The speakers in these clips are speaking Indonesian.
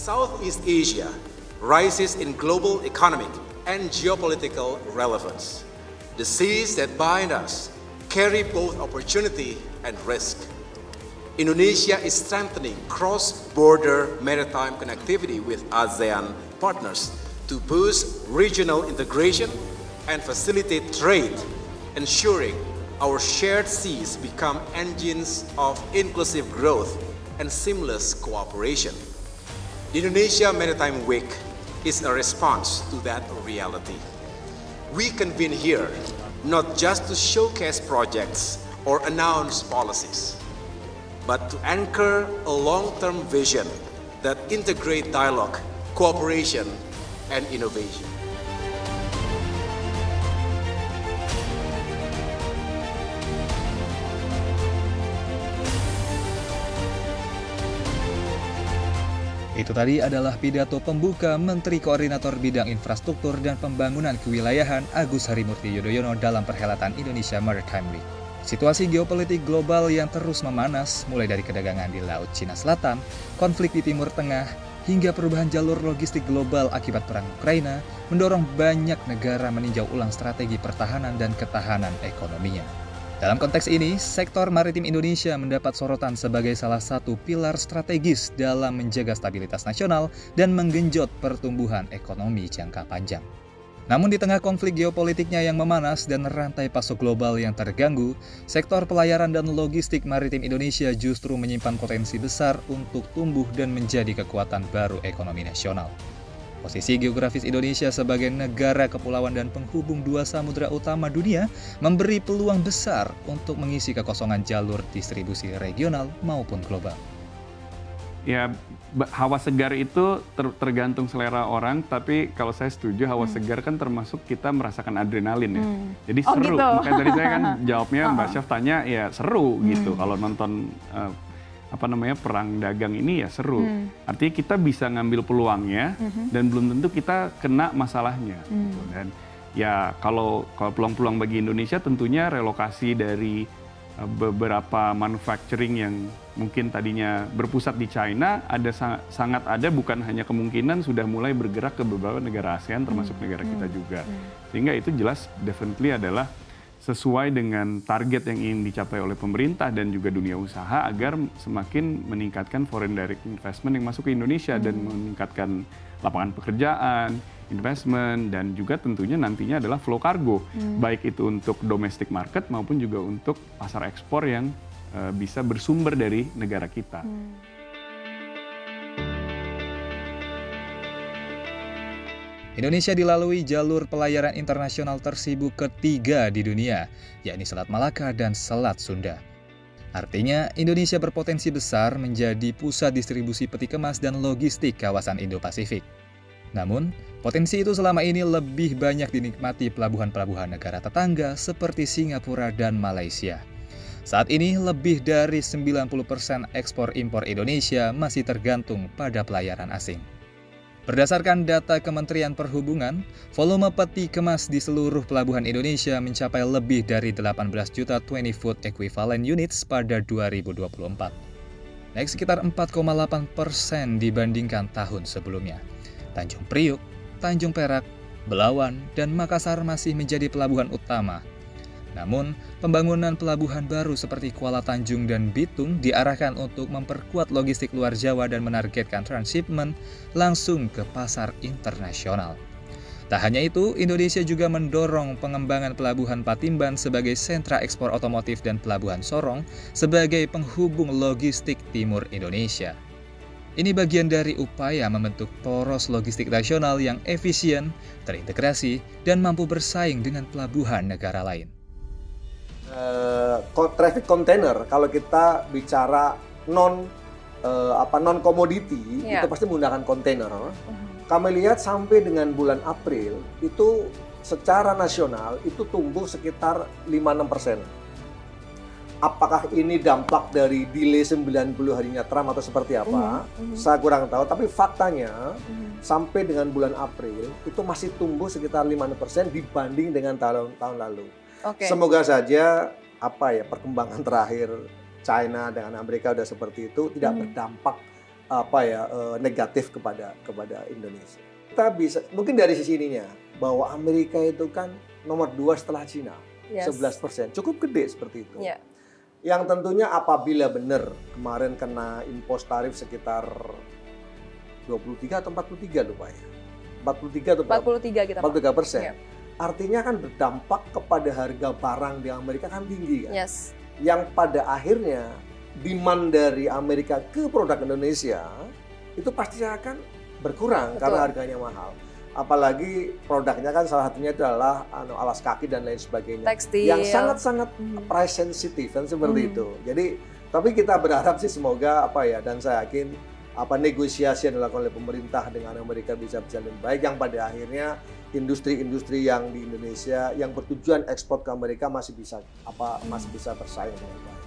Southeast Asia rises in global economic and geopolitical relevance. The seas that bind us carry both opportunity and risk. Indonesia is strengthening cross-border maritime connectivity with ASEAN partners to boost regional integration and facilitate trade, ensuring our shared seas become engines of inclusive growth and seamless cooperation. The Indonesia Maritime Week is a response to that reality. We convene here not just to showcase projects or announce policies, but to anchor a long-term vision that integrate dialogue, cooperation, and innovation. Itu tadi adalah pidato pembuka Menteri Koordinator Bidang Infrastruktur dan Pembangunan Kewilayahan Agus Harimurti Yudhoyono dalam perhelatan Indonesia Maritime Week. Situasi geopolitik global yang terus memanas, mulai dari kedagangan di Laut Cina Selatan, konflik di Timur Tengah, hingga perubahan jalur logistik global akibat perang Ukraina, mendorong banyak negara meninjau ulang strategi pertahanan dan ketahanan ekonominya. Dalam konteks ini, sektor maritim Indonesia mendapat sorotan sebagai salah satu pilar strategis dalam menjaga stabilitas nasional dan menggenjot pertumbuhan ekonomi jangka panjang. Namun di tengah konflik geopolitiknya yang memanas dan rantai pasok global yang terganggu, sektor pelayaran dan logistik maritim Indonesia justru menyimpan potensi besar untuk tumbuh dan menjadi kekuatan baru ekonomi nasional. Posisi geografis Indonesia sebagai negara kepulauan dan penghubung dua samudera utama dunia memberi peluang besar untuk mengisi kekosongan jalur distribusi regional maupun global. Ya, hawa segar itu tergantung selera orang, tapi kalau saya setuju hawa segar kan termasuk kita merasakan adrenalin ya. Jadi seru, gitu. Makanya tadi saya kan jawabnya Mbak Syaf tanya ya seru gitu kalau nonton perang dagang ini ya seru. Artinya kita bisa ngambil peluangnya dan belum tentu kita kena masalahnya. Gitu. Dan ya kalau peluang-peluang bagi Indonesia tentunya relokasi dari beberapa manufacturing yang mungkin tadinya berpusat di China ada sangat ada, bukan hanya kemungkinan sudah mulai bergerak ke beberapa negara ASEAN termasuk negara kita juga. Sehingga itu jelas definitely adalah sesuai dengan target yang ingin dicapai oleh pemerintah dan juga dunia usaha agar semakin meningkatkan foreign direct investment yang masuk ke Indonesia dan meningkatkan lapangan pekerjaan, investment, dan juga tentunya nantinya adalah flow kargo, baik itu untuk domestic market maupun juga untuk pasar ekspor yang bisa bersumber dari negara kita. Indonesia dilalui jalur pelayaran internasional tersibuk ketiga di dunia, yakni Selat Malaka dan Selat Sunda. Artinya, Indonesia berpotensi besar menjadi pusat distribusi peti kemas dan logistik kawasan Indo-Pasifik. Namun, potensi itu selama ini lebih banyak dinikmati pelabuhan-pelabuhan negara tetangga seperti Singapura dan Malaysia. Saat ini, lebih dari 90% ekspor-impor Indonesia masih tergantung pada pelayaran asing. Berdasarkan data Kementerian Perhubungan, volume peti kemas di seluruh pelabuhan Indonesia mencapai lebih dari 18 juta 20 foot equivalent units pada 2024. Naik sekitar 4,8% dibandingkan tahun sebelumnya. Tanjung Priuk, Tanjung Perak, Belawan, dan Makassar masih menjadi pelabuhan utama. Namun, pembangunan pelabuhan baru seperti Kuala Tanjung dan Bitung diarahkan untuk memperkuat logistik luar Jawa dan menargetkan transshipment langsung ke pasar internasional. Tak hanya itu, Indonesia juga mendorong pengembangan pelabuhan Patimban sebagai sentra ekspor otomotif dan pelabuhan Sorong sebagai penghubung logistik timur Indonesia. Ini bagian dari upaya membentuk poros logistik nasional yang efisien, terintegrasi, dan mampu bersaing dengan pelabuhan negara lain. Traffic container kalau kita bicara non komoditi itu pasti menggunakan kontainer. Kami lihat sampai dengan bulan April itu secara nasional itu tumbuh sekitar 5-6%. Apakah ini dampak dari delay 90 harinya Trump atau seperti apa? Saya kurang tahu, tapi faktanya sampai dengan bulan April itu masih tumbuh sekitar 5% dibanding dengan tahun lalu. Semoga saja perkembangan terakhir China dengan Amerika udah seperti itu tidak berdampak negatif kepada Indonesia. Kita bisa mungkin dari sisi ininya bahwa Amerika itu kan nomor 2 setelah Cina, 11%, cukup gede seperti itu. Yeah. Yang tentunya apabila benar kemarin kena impos tarif sekitar 23 atau 43 lupa ya, 43 atau 43 kita 43%. Yeah. Artinya kan berdampak kepada harga barang di Amerika kan tinggi kan. Yes. Yang pada akhirnya demand dari Amerika ke produk Indonesia itu pasti akan berkurang. Betul. Karena harganya mahal. Apalagi produknya kan salah satunya adalah alas kaki dan lain sebagainya. Tekstil. Yang sangat-sangat price sensitive kan seperti itu. Jadi tapi kita berharap sih semoga dan saya yakin negosiasi yang dilakukan oleh pemerintah dengan Amerika bisa berjalan baik, yang pada akhirnya industri-industri yang di Indonesia yang bertujuan ekspor ke Amerika masih bisa bersaing dengan baik.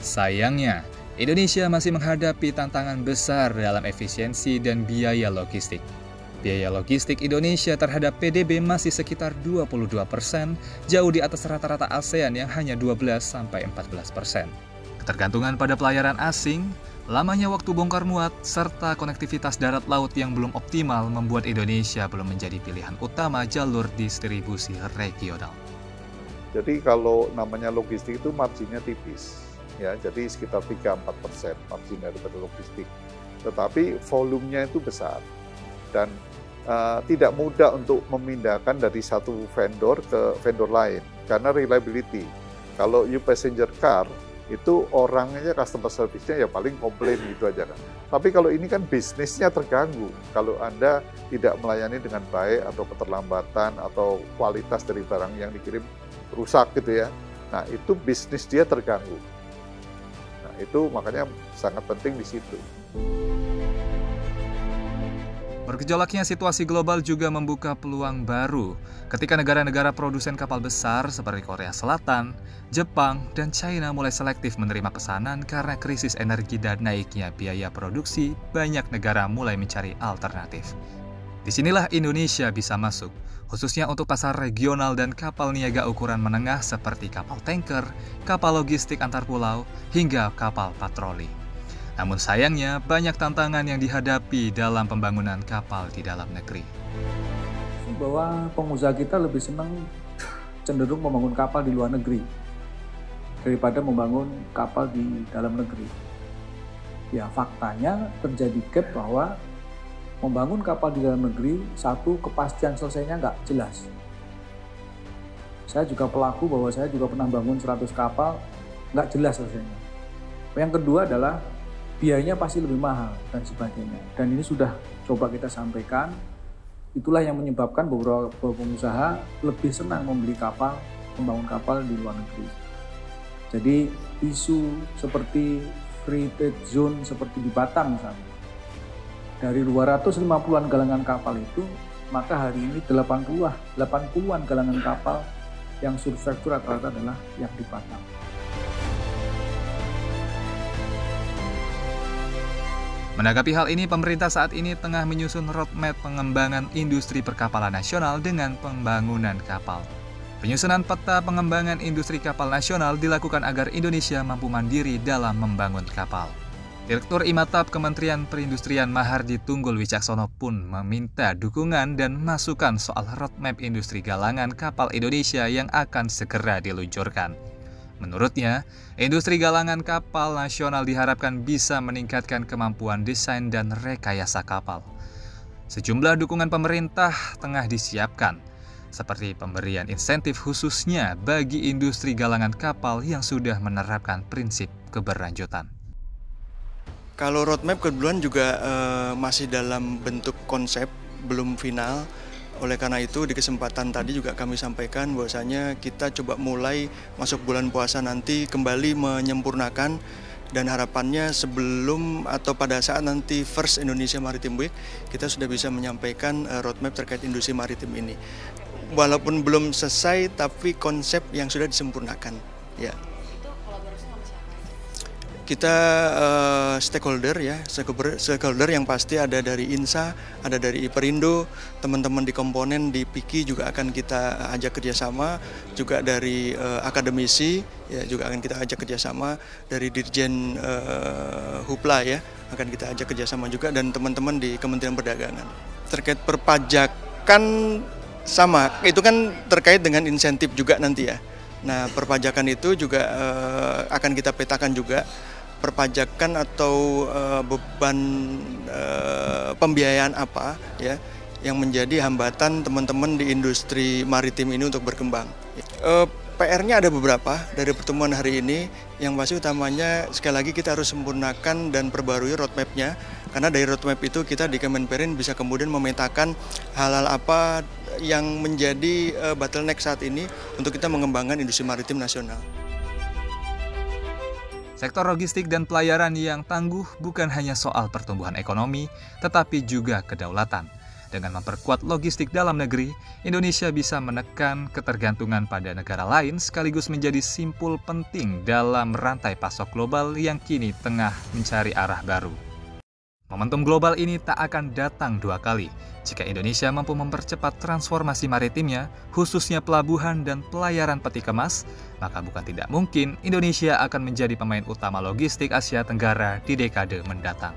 Sayangnya, Indonesia masih menghadapi tantangan besar dalam efisiensi dan biaya logistik. Biaya logistik Indonesia terhadap PDB masih sekitar 22%, jauh di atas rata-rata ASEAN yang hanya 12-14%. Ketergantungan pada pelayaran asing, lamanya waktu bongkar muat, serta konektivitas darat laut yang belum optimal membuat Indonesia belum menjadi pilihan utama jalur distribusi regional. Jadi kalau namanya logistik itu marginnya tipis. Ya, jadi sekitar 3-4% margin daripada logistik. Tetapi volumenya itu besar dan tidak mudah untuk memindahkan dari satu vendor ke vendor lain karena reliability. Kalau you passenger car itu orangnya customer service-nya ya paling komplain gitu aja kan. Tapi kalau ini kan bisnisnya terganggu kalau Anda tidak melayani dengan baik atau keterlambatan atau kualitas dari barang yang dikirim rusak gitu ya. Nah, itu bisnis dia terganggu. Itu makanya sangat penting di situ. Bergejolaknya situasi global juga membuka peluang baru ketika negara-negara produsen kapal besar seperti Korea Selatan, Jepang, dan China mulai selektif menerima pesanan karena krisis energi dan naiknya biaya produksi, banyak negara mulai mencari alternatif. Disinilah Indonesia bisa masuk, khususnya untuk pasar regional dan kapal niaga ukuran menengah seperti kapal tanker, kapal logistik antar pulau, hingga kapal patroli. Namun sayangnya banyak tantangan yang dihadapi dalam pembangunan kapal di dalam negeri. Bahwa pengusaha kita lebih senang cenderung membangun kapal di luar negeri daripada membangun kapal di dalam negeri. Ya, faktanya terjadi gap bahwa membangun kapal di dalam negeri, satu, kepastian selesainya nggak jelas. Saya juga pelaku bahwa saya juga pernah bangun 100 kapal, nggak jelas selesainya. Yang kedua adalah biayanya pasti lebih mahal dan sebagainya. Dan ini sudah coba kita sampaikan, itulah yang menyebabkan beberapa pengusaha lebih senang membeli kapal, membangun kapal di luar negeri. Jadi isu seperti free trade zone seperti di Batam misalnya, dari 250-an galangan kapal itu, maka hari ini 80-an galangan kapal yang survektur rata-rata adalah yang di Batam. Menanggapi hal ini, pemerintah saat ini tengah menyusun roadmap pengembangan industri perkapalan nasional dengan pembangunan kapal. Penyusunan peta pengembangan industri kapal nasional dilakukan agar Indonesia mampu mandiri dalam membangun kapal. Direktur Imatap Kementerian Perindustrian Mahardi Tunggul Wicaksono pun meminta dukungan dan masukan soal roadmap industri galangan kapal Indonesia yang akan segera diluncurkan. Menurutnya, industri galangan kapal nasional diharapkan bisa meningkatkan kemampuan desain dan rekayasa kapal. Sejumlah dukungan pemerintah tengah disiapkan, seperti pemberian insentif khususnya bagi industri galangan kapal yang sudah menerapkan prinsip keberlanjutan. Kalau roadmap kebetulan juga masih dalam bentuk konsep, belum final. Oleh karena itu di kesempatan tadi juga kami sampaikan bahwasanya kita coba mulai masuk bulan puasa nanti kembali menyempurnakan, dan harapannya sebelum atau pada saat nanti First Indonesia Maritime Week kita sudah bisa menyampaikan roadmap terkait industri maritim ini. Walaupun belum selesai tapi konsep yang sudah disempurnakan. Ya. kita stakeholder ya, stakeholder yang pasti ada dari INSA, ada dari Perindo, teman-teman di komponen di PIKI juga akan kita ajak kerjasama, juga dari akademisi ya juga akan kita ajak kerjasama, dari Dirjen Hupla ya akan kita ajak kerjasama juga, dan teman-teman di Kementerian Perdagangan. Terkait perpajakan sama, itu kan terkait dengan insentif juga nanti ya. Nah, perpajakan itu juga akan kita petakan juga, perpajakan atau beban pembiayaan apa ya yang menjadi hambatan teman-teman di industri maritim ini untuk berkembang. PR-nya ada beberapa dari pertemuan hari ini. Yang pasti utamanya sekali lagi kita harus sempurnakan dan perbarui roadmap-nya, karena dari roadmap itu kita di Kemenperin bisa kemudian memetakan hal-hal apa yang menjadi bottleneck saat ini untuk kita mengembangkan industri maritim nasional. Sektor logistik dan pelayaran yang tangguh bukan hanya soal pertumbuhan ekonomi, tetapi juga kedaulatan. Dengan memperkuat logistik dalam negeri, Indonesia bisa menekan ketergantungan pada negara lain sekaligus menjadi simpul penting dalam rantai pasok global yang kini tengah mencari arah baru. Momentum global ini tak akan datang dua kali. Jika Indonesia mampu mempercepat transformasi maritimnya, khususnya pelabuhan dan pelayaran peti kemas, maka bukan tidak mungkin Indonesia akan menjadi pemain utama logistik Asia Tenggara di dekade mendatang.